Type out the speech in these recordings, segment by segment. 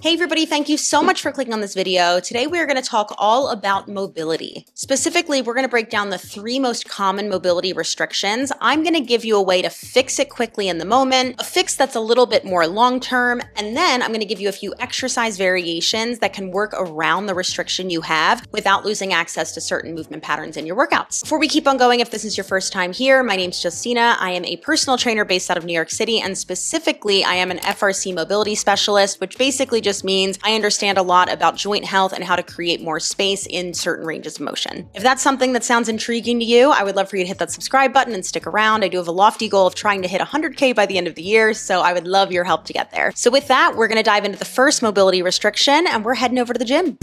Hey everybody, thank you so much for clicking on this video. Today we are going to talk all about mobility. Specifically, we're going to break down the 3 most common mobility restrictions. I'm going to give you a way to fix it quickly in the moment, a fix that's a little bit more long-term, and then I'm going to give you a few exercise variations that can work around the restriction you have without losing access to certain movement patterns in your workouts. Before we keep on going, if this is your first time here, my name's Justina. I am a personal trainer based out of New York City, and specifically, I am an FRC mobility specialist, which basically just means I understand a lot about joint health and how to create more space in certain ranges of motion. If that's something that sounds intriguing to you, I would love for you to hit that subscribe button and stick around. I do have a lofty goal of trying to hit 100K by the end of the year, so I would love your help to get there. So with that, we're going to dive into the first mobility restriction, and we're heading over to the gym.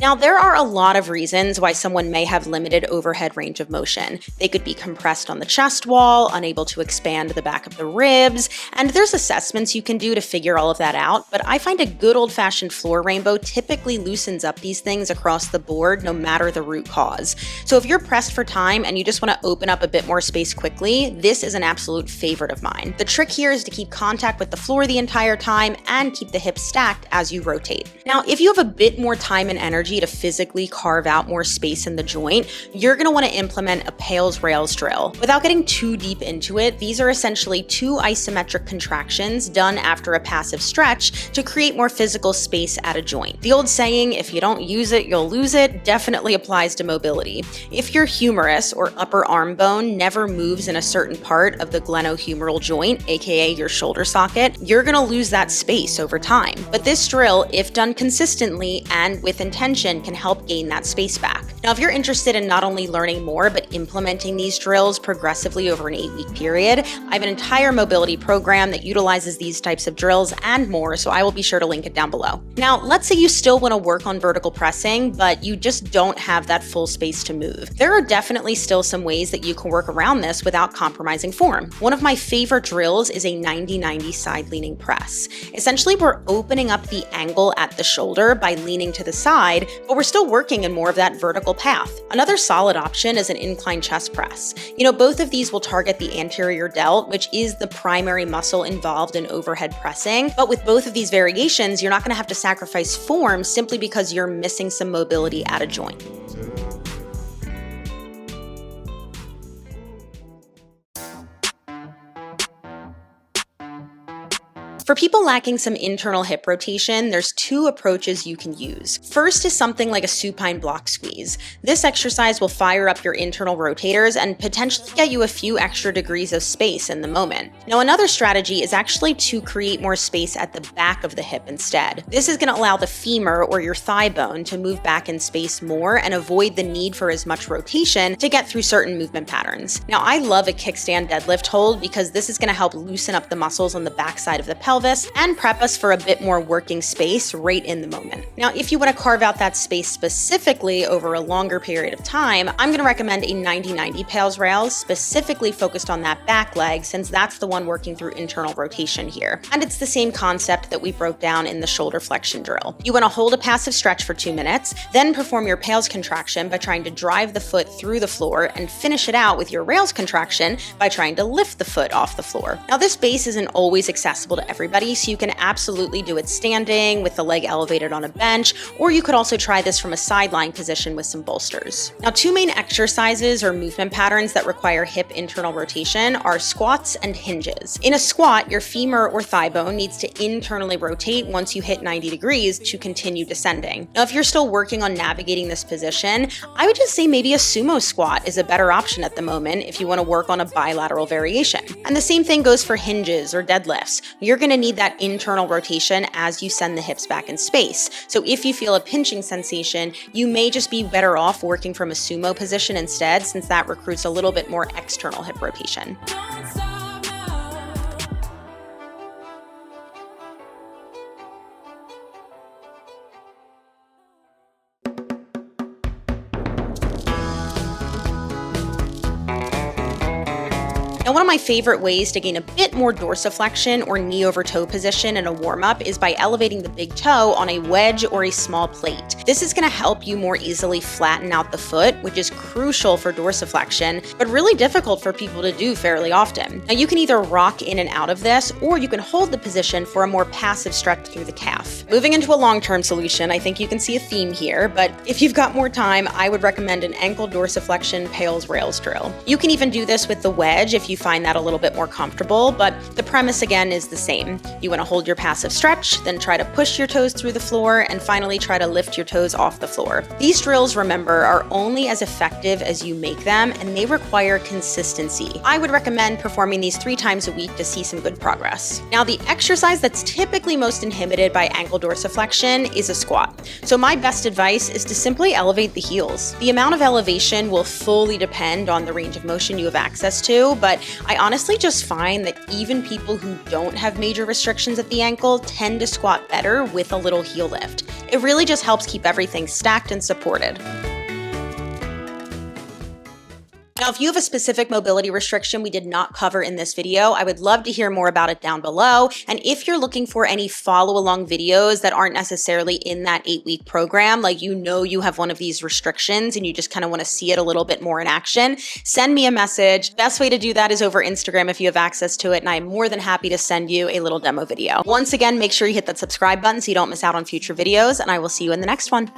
Now, there are a lot of reasons why someone may have limited overhead range of motion. They could be compressed on the chest wall, unable to expand the back of the ribs, and there's assessments you can do to figure all of that out, but I find a good old-fashioned floor rainbow typically loosens up these things across the board, no matter the root cause. So if you're pressed for time and you just want to open up a bit more space quickly, this is an absolute favorite of mine. The trick here is to keep contact with the floor the entire time and keep the hips stacked as you rotate. Now, if you have a bit more time and energy to physically carve out more space in the joint, you're going to want to implement a Pales Rails drill. Without getting too deep into it, these are essentially 2 isometric contractions done after a passive stretch to create more physical space at a joint. The old saying, if you don't use it, you'll lose it, definitely applies to mobility. If your humerus or upper arm bone never moves in a certain part of the glenohumeral joint, aka your shoulder socket, you're going to lose that space over time. But this drill, if done consistently and with intention, can help gain that space back. Now, if you're interested in not only learning more, but implementing these drills progressively over an 8-week period, I have an entire mobility program that utilizes these types of drills and more, so I will be sure to link it down below. Now, let's say you still want to work on vertical pressing, but you just don't have that full space to move. There are definitely still some ways that you can work around this without compromising form. One of my favorite drills is a 90-90 side leaning press. Essentially, we're opening up the angle at the shoulder by leaning to the side, but we're still working in more of that vertical path. Another solid option is an incline chest press. Both of these will target the anterior delt, which is the primary muscle involved in overhead pressing. But with both of these variations, you're not going to have to sacrifice form simply because you're missing some mobility at a joint. For people lacking some internal hip rotation, there's 2 approaches you can use. First is something like a supine block squeeze. This exercise will fire up your internal rotators and potentially get you a few extra degrees of space in the moment. Now, another strategy is actually to create more space at the back of the hip instead. This is going to allow the femur or your thigh bone to move back in space more and avoid the need for as much rotation to get through certain movement patterns. Now, I love a kickstand deadlift hold because this is going to help loosen up the muscles on the backside of the pelvis and prep us for a bit more working space right in the moment. Now, if you want to carve out that space specifically over a longer period of time, I'm going to recommend a 90-90 Pales Rails, specifically focused on that back leg, since that's the one working through internal rotation here. And it's the same concept that we broke down in the shoulder flexion drill. You want to hold a passive stretch for 2 minutes, then perform your Pales contraction by trying to drive the foot through the floor and finish it out with your Rails contraction by trying to lift the foot off the floor. Now, this base isn't always accessible to everybody, so you can absolutely do it standing with the leg elevated on a bench, or you could also try this from a sideline position with some bolsters. Now, 2 main exercises or movement patterns that require hip internal rotation are squats and hinges. In a squat, your femur or thigh bone needs to internally rotate once you hit 90 degrees to continue descending. Now, if you're still working on navigating this position, I would just say maybe a sumo squat is a better option at the moment if you want to work on a bilateral variation. And the same thing goes for hinges or deadlifts. You're going to need that internal rotation as you send the hips back in space. So if you feel a pinching sensation, you may just be better off working from a sumo position instead, since that recruits a little bit more external hip rotation. Now, one of my favorite ways to gain a bit more dorsiflexion or knee over toe position in a warm-up is by elevating the big toe on a wedge or a small plate. This is going to help you more easily flatten out the foot, which is crucial for dorsiflexion, but really difficult for people to do fairly often. Now, you can either rock in and out of this, or you can hold the position for a more passive stretch through the calf. Moving into a long-term solution, I think you can see a theme here, but if you've got more time, I would recommend an ankle dorsiflexion pails rails drill. You can even do this with the wedge if you find that a little bit more comfortable, but the premise again is the same. You want to hold your passive stretch, then try to push your toes through the floor, and finally try to lift your toes off the floor. These drills, remember, are only as effective as you make them, and they require consistency. I would recommend performing these 3 times a week to see some good progress. Now, the exercise that's typically most inhibited by ankle dorsiflexion is a squat. So my best advice is to simply elevate the heels. The amount of elevation will fully depend on the range of motion you have access to, but I honestly just find that even people who don't have major restrictions at the ankle tend to squat better with a little heel lift. It really just helps keep everything stacked and supported. Now, if you have a specific mobility restriction we did not cover in this video, I would love to hear more about it down below. And if you're looking for any follow-along videos that aren't necessarily in that 8-week program, like you have one of these restrictions and you just kind of want to see it a little bit more in action, send me a message. Best way to do that is over Instagram if you have access to it, and I'm more than happy to send you a little demo video. Once again, make sure you hit that subscribe button so you don't miss out on future videos, and I will see you in the next one.